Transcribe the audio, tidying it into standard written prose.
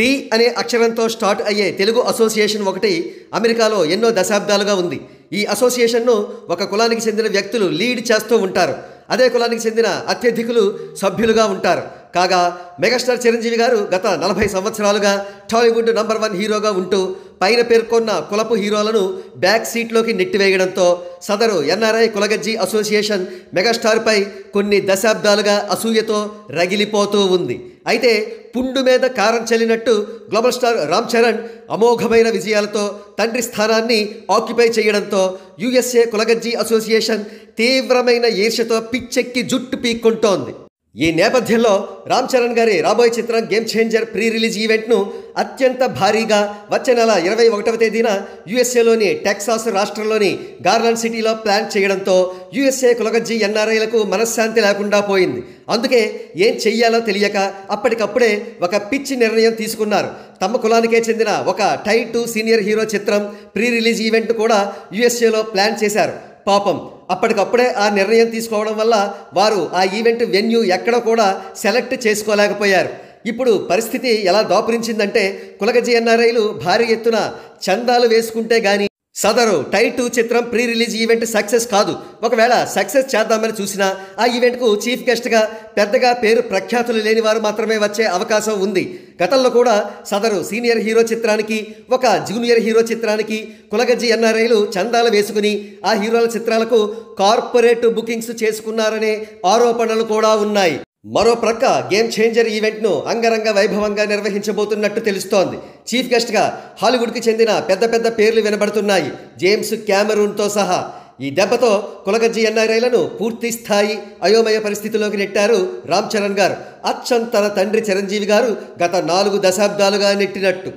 Tea అనే అక్షరంతో start అయ్యే తెలుగు అసోసియేషన్ ఒకటి అమెరికాలో ఎన్నో దశాబ్దాలుగా ఉంది. ఈ అసోసియేషన్ను ఒక కులానికి చెందిన వ్యక్తులు లీడ్ చేస్తూ ఉంటారు. అదే కులానికి చెందిన అత్యధికులు సభ్యులుగా ఉంటారు. కాగా మెగాస్టార్ చిరంజీవి గారు గత 40 సంవత్సరాలుగా టాలీవుడ్ నంబర్ 1 హీరోగా ఉంటూ పైన పేర్కొన్న కులపు హీరోలను బ్యాక్ సీట్లోకి నెట్టివేయడంతో సదరు ఎన్ఆర్ఐ కులగజ్జి అసోసియేషన్ మెగాస్టార్పై కొన్ని దశాబ్దాలుగా అసూయతో రగిలిపోతూ ఉంది. అయితే పుండు మీద కారం చల్లినట్టు గ్లోబల్ స్టార్ రామ్ చరణ్ అమోఘమైన విజయాలతో తండ్రి స్థానాన్ని ఆక్యుపై చేయడంతో యుఎస్ఏ కులగజ్జి అసోసియేషన్ తీవ్రమైన ఈర్ష్యతో పిచ్చెక్కి జుట్టు పీక్కుంటోంది. ఈ నేపథ్యంలో రామ్ చరణ్ గారి రాబోయే చిత్రం గేమ్ చేంజర్ ప్రీ రిలీజ్ ఈవెంట్ను అత్యంత భారీగా వచ్చే నెల 21వ తేదీన యుఎస్ఏలోని టెక్సాస్ రాష్ట్రంలోని గార్లాండ్ సిటీలో ప్లాన్ చేయడంతో యుఎస్ఏ కులగజ్జి ఎన్ఆర్ఐలకు మనశ్శాంతి లేకుండా పోయింది. అందుకే ఏం చెయ్యాలో తెలియక అప్పటికప్పుడే ఒక పిచ్చి నిర్ణయం తీసుకున్నారు. తమ కులానికే చెందిన ఒక టైర్ 2 సీనియర్ హీరో చిత్రం ప్రీ రిలీజ్ ఈవెంట్ కూడా యుఎస్ఏలో ప్లాన్ చేశారు. పాపం అప్పటికప్పుడే ఆ నిర్ణయం తీసుకోవడం వల్ల వారు ఆ ఈవెంట్ వెన్యూ ఎక్కడ కూడా సెలెక్ట్ చేసుకోలేకపోయారు. ఇప్పుడు పరిస్థితి ఎలా దాపురించిందంటే కులగజ్జి ఎన్ఆర్ఐలు భారీ ఎత్తున చందాలు వేసుకుంటే గానీ సదరు టైర్ 2 చిత్రం ప్రీ రిలీజ్ ఈవెంట్ సక్సెస్ కాదు. ఒకవేళ సక్సెస్ చేద్దామని చూసినా ఆ ఈవెంట్కు చీఫ్ గెస్ట్గా పెద్దగా పేరు ప్రఖ్యాతులు లేని వారు మాత్రమే వచ్చే అవకాశం ఉంది. గతంలో కూడా సదరు సీనియర్ హీరో చిత్రానికి ఒక జూనియర్ హీరో చిత్రానికి కులగజ్జి ఎన్ఆర్ఐలు చందాలు వేసుకుని ఆ హీరోల చిత్రాలకు కార్పొరేట్ బుకింగ్స్ చేసుకున్నారనే ఆరోపణలు కూడా ఉన్నాయి. మరో ప్రక్క గేమ్ చేంజర్ ఈవెంట్ను అంగరంగ వైభవంగా నిర్వహించబోతున్నట్టు తెలుస్తోంది. చీఫ్ గెస్ట్గా హాలీవుడ్కి చెందిన పెద్ద పెద్ద పేర్లు వినబడుతున్నాయి, జేమ్స్ క్యామెరూన్తో సహా. ఈ దెబ్బతో కులగజ్జి ఎన్ఆర్ఐలను పూర్తి స్థాయి అయోమయ పరిస్థితిలోకి నెట్టారు రామ్ చరణ్ గారు. అచ్చం తన తండ్రి చిరంజీవి గారు గత 4 దశాబ్దాలుగా నెట్టినట్టు.